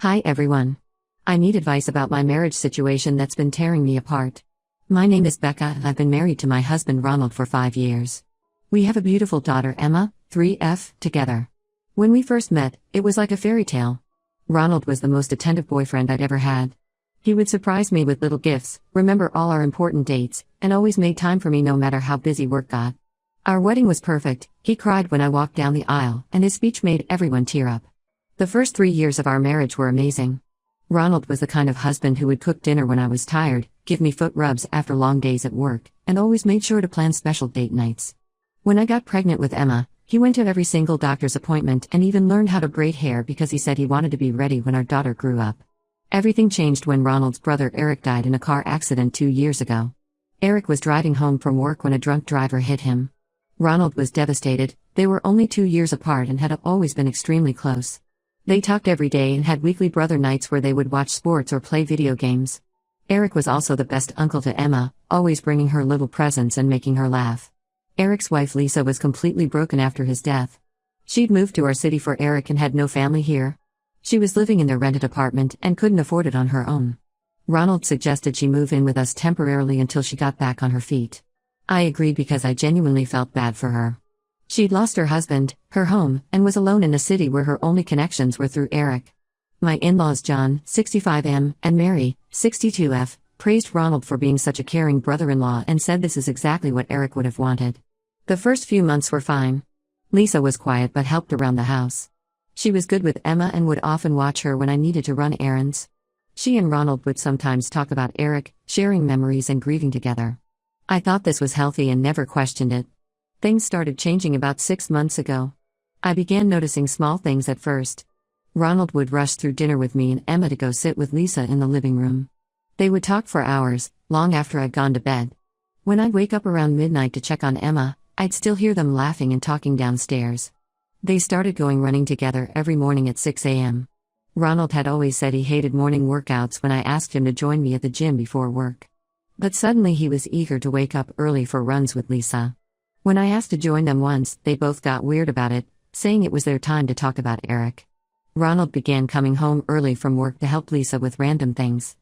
Hi everyone. I need advice about my marriage situation that's been tearing me apart. My name is Becca and I've been married to my husband Ronald for 5 years. We have a beautiful daughter Emma, 3F, together. When we first met, it was like a fairy tale. Ronald was the most attentive boyfriend I'd ever had. He would surprise me with little gifts, remember all our important dates, and always made time for me no matter how busy work got. Our wedding was perfect. He cried when I walked down the aisle, and his speech made everyone tear up. The first 3 years of our marriage were amazing. Ronald was the kind of husband who would cook dinner when I was tired, give me foot rubs after long days at work, and always made sure to plan special date nights. When I got pregnant with Emma, he went to every single doctor's appointment and even learned how to braid hair because he said he wanted to be ready when our daughter grew up. Everything changed when Ronald's brother Eric died in a car accident 2 years ago. Eric was driving home from work when a drunk driver hit him. Ronald was devastated. They were only 2 years apart and had always been extremely close. They talked every day and had weekly brother nights where they would watch sports or play video games. Eric was also the best uncle to Emma, always bringing her little presents and making her laugh. Eric's wife Lisa was completely broken after his death. She'd moved to our city for Eric and had no family here. She was living in their rented apartment and couldn't afford it on her own. Ronald suggested she move in with us temporarily until she got back on her feet. I agreed because I genuinely felt bad for her. She'd lost her husband, her home, and was alone in a city where her only connections were through Eric. My in-laws John, 65M, and Mary, 62F, praised Ronald for being such a caring brother-in-law and said this is exactly what Eric would have wanted. The first few months were fine. Lisa was quiet but helped around the house. She was good with Emma and would often watch her when I needed to run errands. She and Ronald would sometimes talk about Eric, sharing memories and grieving together. I thought this was healthy and never questioned it. Things started changing about 6 months ago. I began noticing small things at first. Ronald would rush through dinner with me and Emma to go sit with Lisa in the living room. They would talk for hours, long after I'd gone to bed. When I'd wake up around midnight to check on Emma, I'd still hear them laughing and talking downstairs. They started going running together every morning at 6 a.m. Ronald had always said he hated morning workouts when I asked him to join me at the gym before work. But suddenly he was eager to wake up early for runs with Lisa. When I asked to join them once, they both got weird about it, saying it was their time to talk about Eric. Ronald began coming home early from work to help Lisa with random things.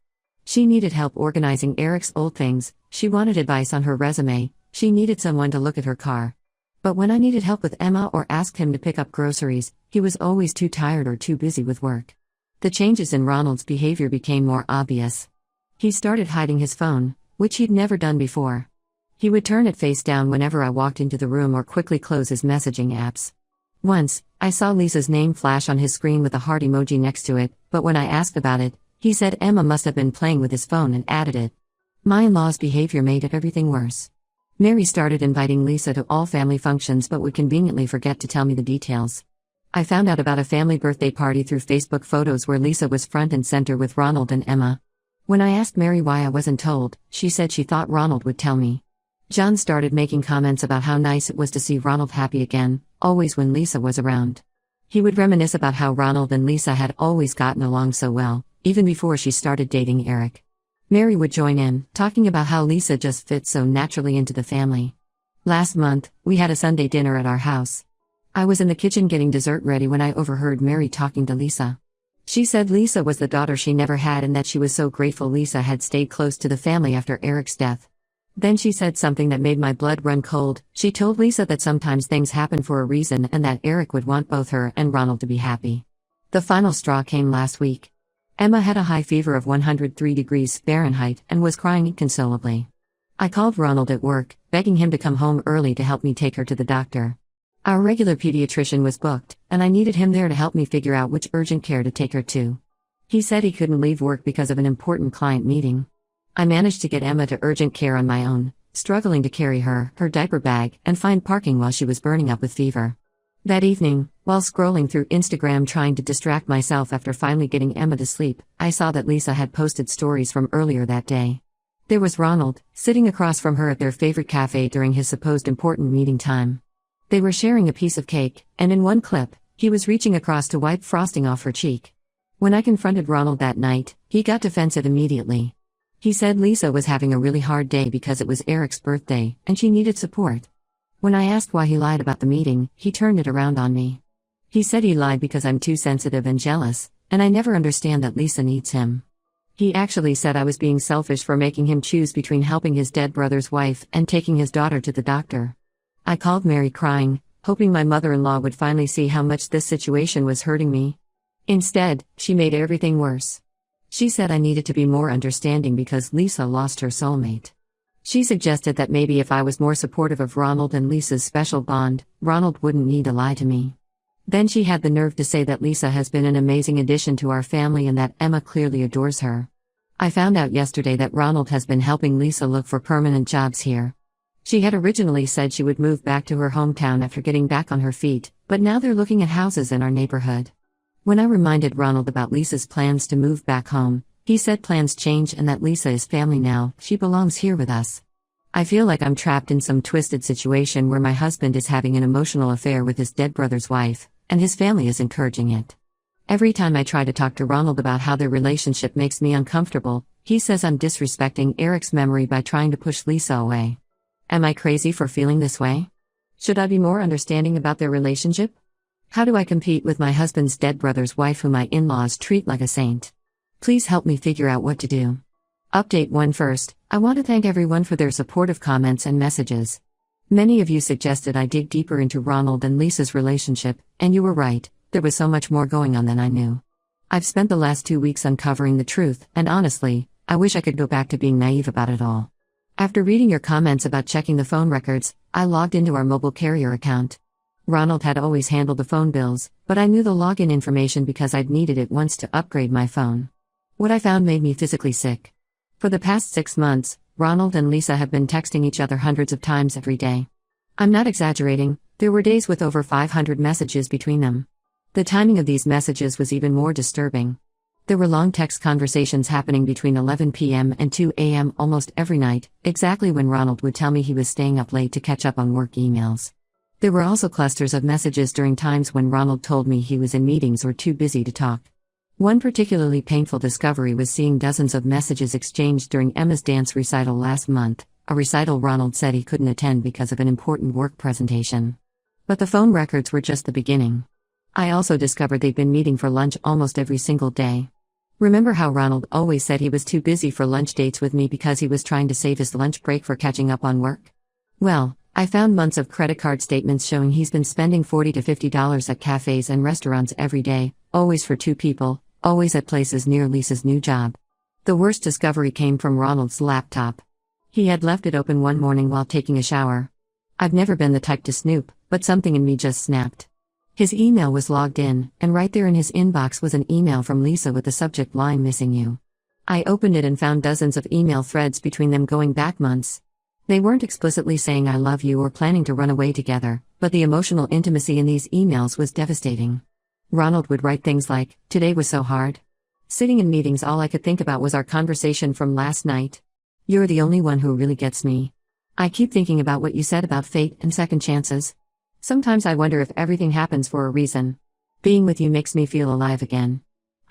She needed help organizing Eric's old things, she wanted advice on her resume, she needed someone to look at her car. But when I needed help with Emma or asked him to pick up groceries, he was always too tired or too busy with work. The changes in Ronald's behavior became more obvious. He started hiding his phone, which he'd never done before. He would turn it face down whenever I walked into the room or quickly close his messaging apps. Once, I saw Lisa's name flash on his screen with a heart emoji next to it, but when I asked about it, he said Emma must have been playing with his phone and added it. My in-law's behavior made everything worse. Mary started inviting Lisa to all family functions but would conveniently forget to tell me the details. I found out about a family birthday party through Facebook photos where Lisa was front and center with Ronald and Emma. When I asked Mary why I wasn't told, she said she thought Ronald would tell me. John started making comments about how nice it was to see Ronald happy again, always when Lisa was around. He would reminisce about how Ronald and Lisa had always gotten along so well, even before she started dating Eric. Mary would join in, talking about how Lisa just fit so naturally into the family. Last month, we had a Sunday dinner at our house. I was in the kitchen getting dessert ready when I overheard Mary talking to Lisa. She said Lisa was the daughter she never had and that she was so grateful Lisa had stayed close to the family after Eric's death. Then she said something that made my blood run cold. She told Lisa that sometimes things happen for a reason and that Eric would want both her and Ronald to be happy. The final straw came last week. Emma had a high fever of 103 degrees Fahrenheit and was crying inconsolably. I called Ronald at work, begging him to come home early to help me take her to the doctor. Our regular pediatrician was booked, and I needed him there to help me figure out which urgent care to take her to. He said he couldn't leave work because of an important client meeting. I managed to get Emma to urgent care on my own, struggling to carry her diaper bag, and find parking while she was burning up with fever. That evening, while scrolling through Instagram trying to distract myself after finally getting Emma to sleep, I saw that Lisa had posted stories from earlier that day. There was Ronald, sitting across from her at their favorite cafe during his supposed important meeting time. They were sharing a piece of cake, and in one clip, he was reaching across to wipe frosting off her cheek. When I confronted Ronald that night, he got defensive immediately. He said Lisa was having a really hard day because it was Eric's birthday, and she needed support. When I asked why he lied about the meeting, he turned it around on me. He said he lied because I'm too sensitive and jealous, and I never understand that Lisa needs him. He actually said I was being selfish for making him choose between helping his dead brother's wife and taking his daughter to the doctor. I called Mary crying, hoping my mother-in-law would finally see how much this situation was hurting me. Instead, she made everything worse. She said I needed to be more understanding because Lisa lost her soulmate. She suggested that maybe if I was more supportive of Ronald and Lisa's special bond, Ronald wouldn't need to lie to me. Then she had the nerve to say that Lisa has been an amazing addition to our family and that Emma clearly adores her. I found out yesterday that Ronald has been helping Lisa look for permanent jobs here. She had originally said she would move back to her hometown after getting back on her feet, but now they're looking at houses in our neighborhood. When I reminded Ronald about Lisa's plans to move back home, he said plans change and that Lisa is family now, she belongs here with us. I feel like I'm trapped in some twisted situation where my husband is having an emotional affair with his dead brother's wife, and his family is encouraging it. Every time I try to talk to Ronald about how their relationship makes me uncomfortable, he says I'm disrespecting Eric's memory by trying to push Lisa away. Am I crazy for feeling this way? Should I be more understanding about their relationship? How do I compete with my husband's dead brother's wife whom my in-laws treat like a saint? Please help me figure out what to do. Update 1 first, I want to thank everyone for their supportive comments and messages. Many of you suggested I dig deeper into Ronald and Lisa's relationship, and you were right, there was so much more going on than I knew. I've spent the last 2 weeks uncovering the truth, and honestly, I wish I could go back to being naive about it all. After reading your comments about checking the phone records, I logged into our mobile carrier account. Ronald had always handled the phone bills, but I knew the login information because I'd needed it once to upgrade my phone. What I found made me physically sick. For the past 6 months, Ronald and Lisa have been texting each other hundreds of times every day. I'm not exaggerating, there were days with over 500 messages between them. The timing of these messages was even more disturbing. There were long text conversations happening between 11 p.m. and 2 a.m. almost every night, exactly when Ronald would tell me he was staying up late to catch up on work emails. There were also clusters of messages during times when Ronald told me he was in meetings or too busy to talk. One particularly painful discovery was seeing dozens of messages exchanged during Emma's dance recital last month, a recital Ronald said he couldn't attend because of an important work presentation. But the phone records were just the beginning. I also discovered they'd been meeting for lunch almost every single day. Remember how Ronald always said he was too busy for lunch dates with me because he was trying to save his lunch break for catching up on work? Well, I found months of credit card statements showing he's been spending $40 to $50 at cafes and restaurants every day, always for 2 people, always at places near Lisa's new job. The worst discovery came from Ronald's laptop. He had left it open one morning while taking a shower. I've never been the type to snoop, but something in me just snapped. His email was logged in, and right there in his inbox was an email from Lisa with the subject line "Missing You." I opened it and found dozens of email threads between them going back months. They weren't explicitly saying "I love you" or planning to run away together, but the emotional intimacy in these emails was devastating. Ronald would write things like, "Today was so hard. Sitting in meetings, all I could think about was our conversation from last night. You're the only one who really gets me. I keep thinking about what you said about fate and second chances. Sometimes I wonder if everything happens for a reason. Being with you makes me feel alive again.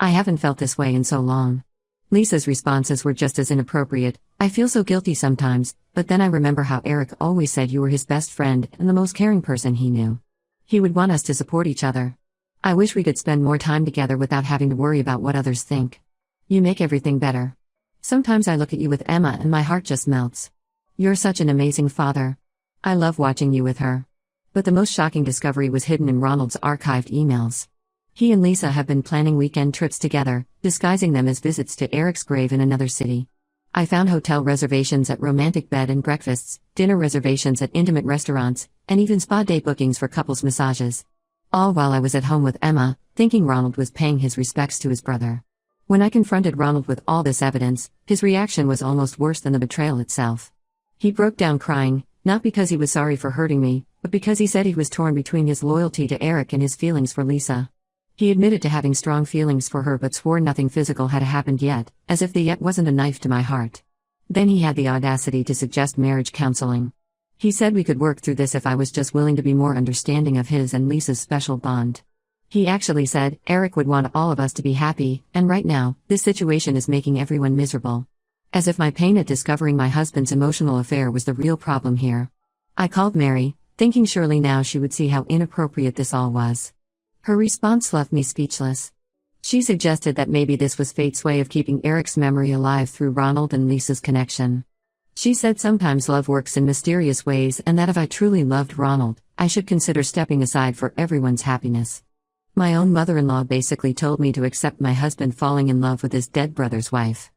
I haven't felt this way in so long." Lisa's responses were just as inappropriate. "I feel so guilty sometimes, but then I remember how Eric always said you were his best friend and the most caring person he knew. He would want us to support each other. I wish we could spend more time together without having to worry about what others think. You make everything better. Sometimes I look at you with Emma and my heart just melts. You're such an amazing father. I love watching you with her." But the most shocking discovery was hidden in Ronald's archived emails. He and Lisa have been planning weekend trips together, disguising them as visits to Eric's grave in another city. I found hotel reservations at romantic bed and breakfasts, dinner reservations at intimate restaurants, and even spa day bookings for couples massages. All while I was at home with Emma, thinking Ronald was paying his respects to his brother. When I confronted Ronald with all this evidence, his reaction was almost worse than the betrayal itself. He broke down crying, not because he was sorry for hurting me, but because he said he was torn between his loyalty to Eric and his feelings for Lisa. He admitted to having strong feelings for her but swore nothing physical had happened yet, as if the yet wasn't a knife to my heart. Then he had the audacity to suggest marriage counseling. He said we could work through this if I was just willing to be more understanding of his and Lisa's special bond. He actually said Eric would want all of us to be happy, and right now, this situation is making everyone miserable. As if my pain at discovering my husband's emotional affair was the real problem here. I called Mary, thinking surely now she would see how inappropriate this all was. Her response left me speechless. She suggested that maybe this was fate's way of keeping Eric's memory alive through Ronald and Lisa's connection. She said sometimes love works in mysterious ways and that if I truly loved Ronald, I should consider stepping aside for everyone's happiness. My own mother-in-law basically told me to accept my husband falling in love with his dead brother's wife.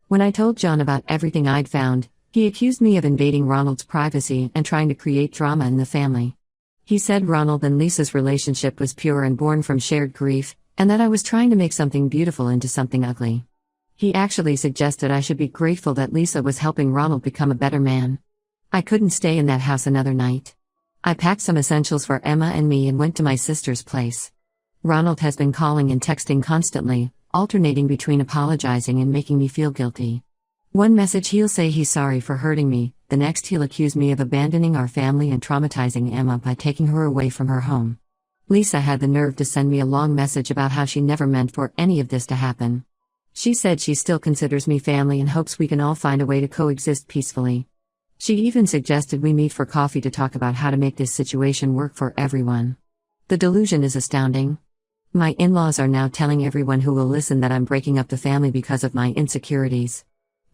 When I told John about everything I'd found, he accused me of invading Ronald's privacy and trying to create drama in the family. He said Ronald and Lisa's relationship was pure and born from shared grief, and that I was trying to make something beautiful into something ugly. He actually suggested I should be grateful that Lisa was helping Ronald become a better man. I couldn't stay in that house another night. I packed some essentials for Emma and me and went to my sister's place. Ronald has been calling and texting constantly, alternating between apologizing and making me feel guilty. One message he'll say he's sorry for hurting me, the next he'll accuse me of abandoning our family and traumatizing Emma by taking her away from her home. Lisa had the nerve to send me a long message about how she never meant for any of this to happen. She said she still considers me family and hopes we can all find a way to coexist peacefully. She even suggested we meet for coffee to talk about how to make this situation work for everyone. The delusion is astounding. My in-laws are now telling everyone who will listen that I'm breaking up the family because of my insecurities.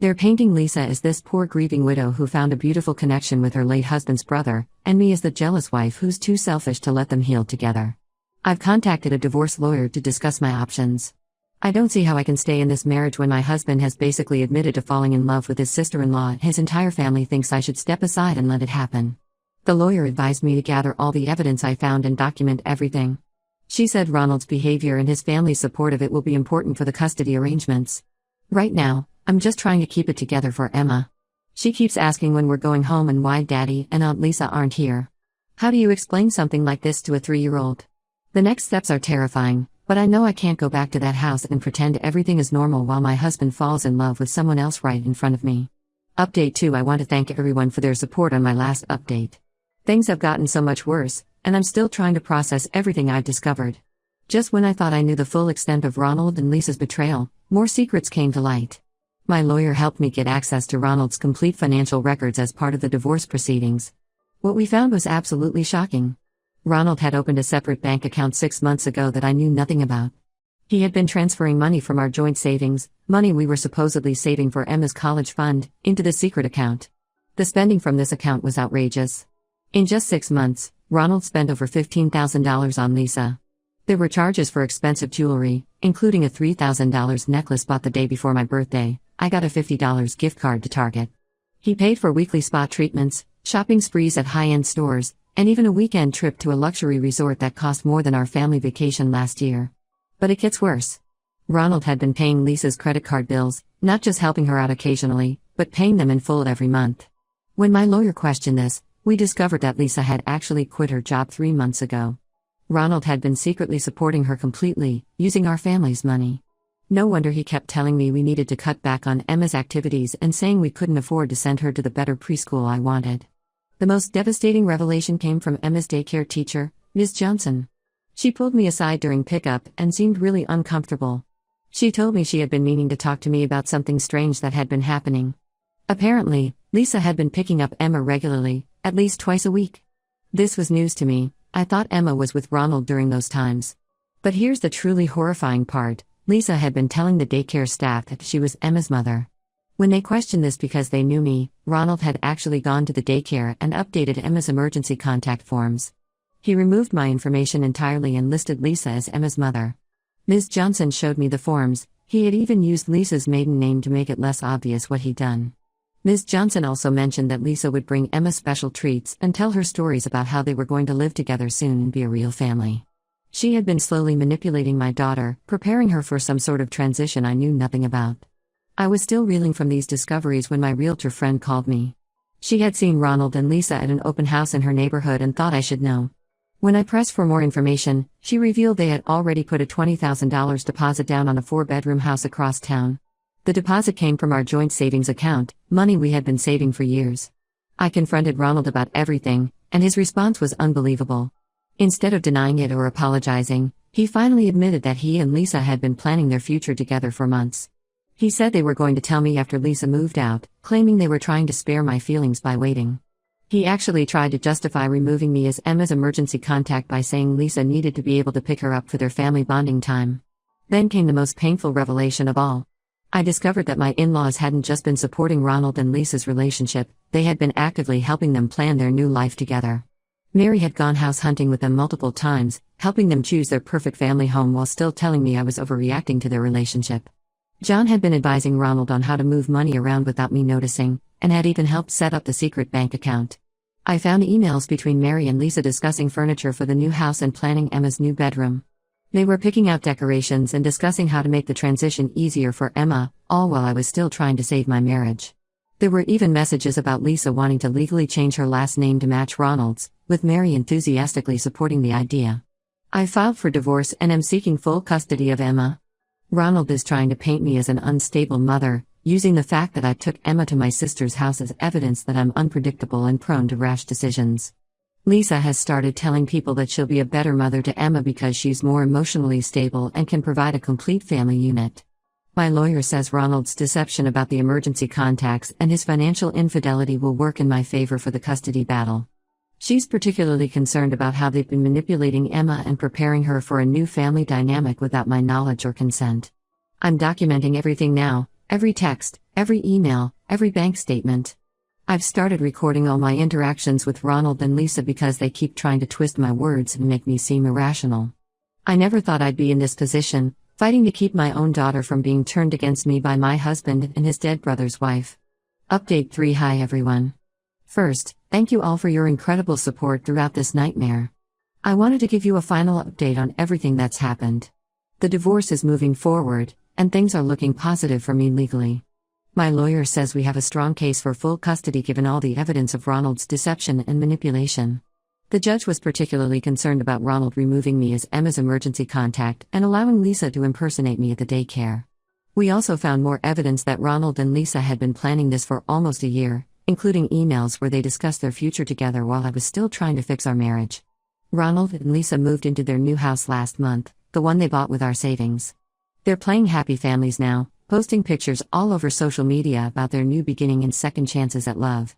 They're painting Lisa as this poor grieving widow who found a beautiful connection with her late husband's brother, and me as the jealous wife who's too selfish to let them heal together. I've contacted a divorce lawyer to discuss my options. I don't see how I can stay in this marriage when my husband has basically admitted to falling in love with his sister-in-law and his entire family thinks I should step aside and let it happen. The lawyer advised me to gather all the evidence I found and document everything. She said Ronald's behavior and his family's support of it will be important for the custody arrangements. Right now, I'm just trying to keep it together for Emma. She keeps asking when we're going home and why Daddy and Aunt Lisa aren't here. How do you explain something like this to a 3-year-old? The next steps are terrifying, but I know I can't go back to that house and pretend everything is normal while my husband falls in love with someone else right in front of me. Update 2. I want to thank everyone for their support on my last update. Things have gotten so much worse, and I'm still trying to process everything I've discovered. Just when I thought I knew the full extent of Ronald and Lisa's betrayal, more secrets came to light. My lawyer helped me get access to Ronald's complete financial records as part of the divorce proceedings. What we found was absolutely shocking. Ronald had opened a separate bank account 6 months ago that I knew nothing about. He had been transferring money from our joint savings, money we were supposedly saving for Emma's college fund, into the secret account. The spending from this account was outrageous. In just 6 months, Ronald spent over $15,000 on Lisa. There were charges for expensive jewelry, including a $3,000 necklace bought the day before my birthday. I got a $50 gift card to Target. He paid for weekly spa treatments, shopping sprees at high-end stores, and even a weekend trip to a luxury resort that cost more than our family vacation last year. But it gets worse. Ronald had been paying Lisa's credit card bills, not just helping her out occasionally, but paying them in full every month. When my lawyer questioned this, we discovered that Lisa had actually quit her job 3 months ago. Ronald had been secretly supporting her completely, using our family's money. No wonder he kept telling me we needed to cut back on Emma's activities and saying we couldn't afford to send her to the better preschool I wanted. The most devastating revelation came from Emma's daycare teacher, Ms. Johnson. She pulled me aside during pickup and seemed really uncomfortable. She told me she had been meaning to talk to me about something strange that had been happening. Apparently, Lisa had been picking up Emma regularly, at least twice a week. This was news to me. I thought Emma was with Ronald during those times. But here's the truly horrifying part. Lisa had been telling the daycare staff that she was Emma's mother. When they questioned this because they knew me, Ronald had actually gone to the daycare and updated Emma's emergency contact forms. He removed my information entirely and listed Lisa as Emma's mother. Ms. Johnson showed me the forms. He had even used Lisa's maiden name to make it less obvious what he'd done. Ms. Johnson also mentioned that Lisa would bring Emma special treats and tell her stories about how they were going to live together soon and be a real family. She had been slowly manipulating my daughter, preparing her for some sort of transition I knew nothing about. I was still reeling from these discoveries when my realtor friend called me. She had seen Ronald and Lisa at an open house in her neighborhood and thought I should know. When I pressed for more information, she revealed they had already put a $20,000 deposit down on a 4-bedroom house across town. The deposit came from our joint savings account, money we had been saving for years. I confronted Ronald about everything, and his response was unbelievable. Instead of denying it or apologizing, he finally admitted that he and Lisa had been planning their future together for months. He said they were going to tell me after Lisa moved out, claiming they were trying to spare my feelings by waiting. He actually tried to justify removing me as Emma's emergency contact by saying Lisa needed to be able to pick her up for their family bonding time. Then came the most painful revelation of all. I discovered that my in-laws hadn't just been supporting Ronald and Lisa's relationship, they had been actively helping them plan their new life together. Mary had gone house hunting with them multiple times, helping them choose their perfect family home while still telling me I was overreacting to their relationship. John had been advising Ronald on how to move money around without me noticing, and had even helped set up the secret bank account. I found emails between Mary and Lisa discussing furniture for the new house and planning Emma's new bedroom. They were picking out decorations and discussing how to make the transition easier for Emma, all while I was still trying to save my marriage. There were even messages about Lisa wanting to legally change her last name to match Ronald's, with Mary enthusiastically supporting the idea. I filed for divorce and am seeking full custody of Emma. Ronald is trying to paint me as an unstable mother, using the fact that I took Emma to my sister's house as evidence that I'm unpredictable and prone to rash decisions. Lisa has started telling people that she'll be a better mother to Emma because she's more emotionally stable and can provide a complete family unit. My lawyer says Ronald's deception about the emergency contacts and his financial infidelity will work in my favor for the custody battle. She's particularly concerned about how they've been manipulating Emma and preparing her for a new family dynamic without my knowledge or consent. I'm documenting everything now, every text, every email, every bank statement. I've started recording all my interactions with Ronald and Lisa because they keep trying to twist my words and make me seem irrational. I never thought I'd be in this position, fighting to keep my own daughter from being turned against me by my husband and his dead brother's wife. Update 3. Hi everyone. First, thank you all for your incredible support throughout this nightmare. I wanted to give you a final update on everything that's happened. The divorce is moving forward, and things are looking positive for me legally. My lawyer says we have a strong case for full custody given all the evidence of Ronald's deception and manipulation. The judge was particularly concerned about Ronald removing me as Emma's emergency contact and allowing Lisa to impersonate me at the daycare. We also found more evidence that Ronald and Lisa had been planning this for almost a year, including emails where they discussed their future together while I was still trying to fix our marriage. Ronald and Lisa moved into their new house last month, the one they bought with our savings. They're playing happy families now, posting pictures all over social media about their new beginning and second chances at love.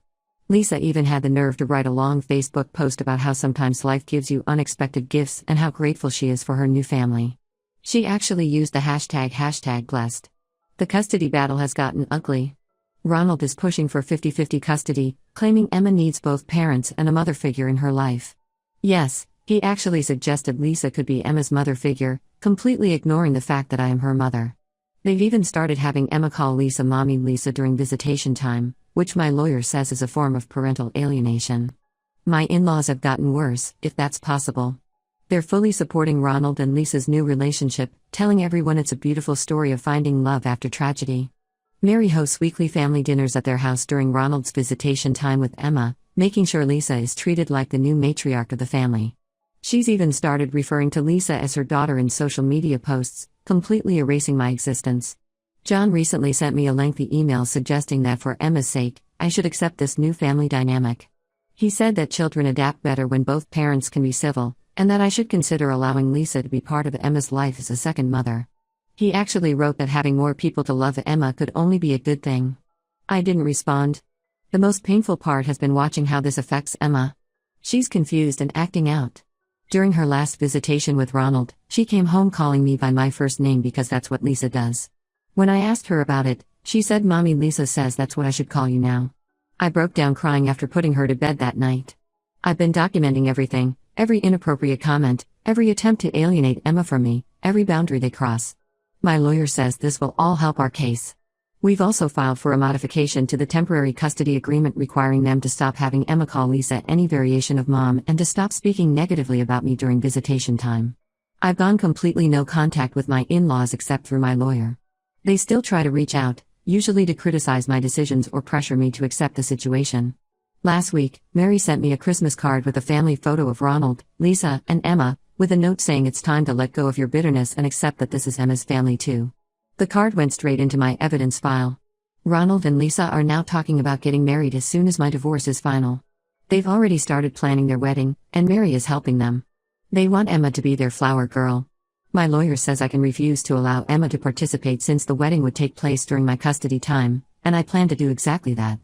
Lisa even had the nerve to write a long Facebook post about how sometimes life gives you unexpected gifts and how grateful she is for her new family. She actually used the hashtag blessed. The custody battle has gotten ugly. Ronald is pushing for 50-50 custody, claiming Emma needs both parents and a mother figure in her life. Yes, he actually suggested Lisa could be Emma's mother figure, completely ignoring the fact that I am her mother. They've even started having Emma call Lisa Mommy Lisa during visitation time, which my lawyer says is a form of parental alienation. My in-laws have gotten worse, if that's possible. They're fully supporting Ronald and Lisa's new relationship, telling everyone it's a beautiful story of finding love after tragedy. Mary hosts weekly family dinners at their house during Ronald's visitation time with Emma, making sure Lisa is treated like the new matriarch of the family. She's even started referring to Lisa as her daughter in social media posts, completely erasing my existence. John recently sent me a lengthy email suggesting that for Emma's sake, I should accept this new family dynamic. He said that children adapt better when both parents can be civil, and that I should consider allowing Lisa to be part of Emma's life as a second mother. He actually wrote that having more people to love Emma could only be a good thing. I didn't respond. The most painful part has been watching how this affects Emma. She's confused and acting out. During her last visitation with Ronald, she came home calling me by my first name because that's what Lisa does. When I asked her about it, she said, "Mommy Lisa says that's what I should call you now." I broke down crying after putting her to bed that night. I've been documenting everything, every inappropriate comment, every attempt to alienate Emma from me, every boundary they cross. My lawyer says this will all help our case. We've also filed for a modification to the temporary custody agreement requiring them to stop having Emma call Lisa any variation of mom and to stop speaking negatively about me during visitation time. I've gone completely no contact with my in-laws except through my lawyer. They still try to reach out, usually to criticize my decisions or pressure me to accept the situation. Last week, Mary sent me a Christmas card with a family photo of Ronald, Lisa, and Emma, with a note saying it's time to let go of your bitterness and accept that this is Emma's family too. The card went straight into my evidence file. Ronald and Lisa are now talking about getting married as soon as my divorce is final. They've already started planning their wedding, and Mary is helping them. They want Emma to be their flower girl. My lawyer says I can refuse to allow Emma to participate since the wedding would take place during my custody time, and I plan to do exactly that.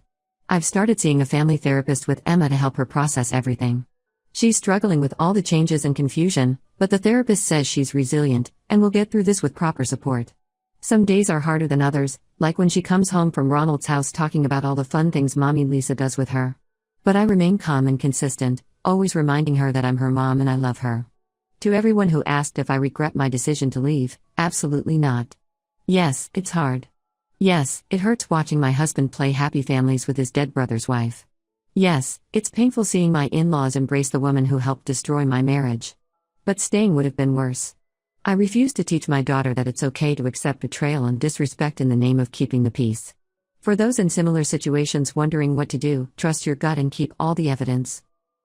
I've started seeing a family therapist with Emma to help her process everything. She's struggling with all the changes and confusion, But the therapist says she's resilient, and will get through this with proper support. Some days are harder than others, like when she comes home from Ronald's house talking about all the fun things Mommy Lisa does with her. But I remain calm and consistent, always reminding her that I'm her mom and I love her. To everyone who asked if I regret my decision to leave, absolutely not. Yes, it's hard. Yes, it hurts watching my husband play happy families with his dead brother's wife. Yes, it's painful seeing my in-laws embrace the woman who helped destroy my marriage. But staying would have been worse. I refuse to teach my daughter that it's okay to accept betrayal and disrespect in the name of keeping the peace. For those in similar situations wondering what to do, trust your gut and keep all the evidence.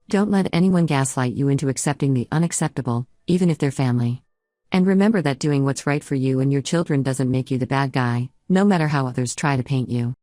Don't let anyone gaslight you into accepting the unacceptable, even if they're family. And remember that doing what's right for you and your children doesn't make you the bad guy, no matter how others try to paint you.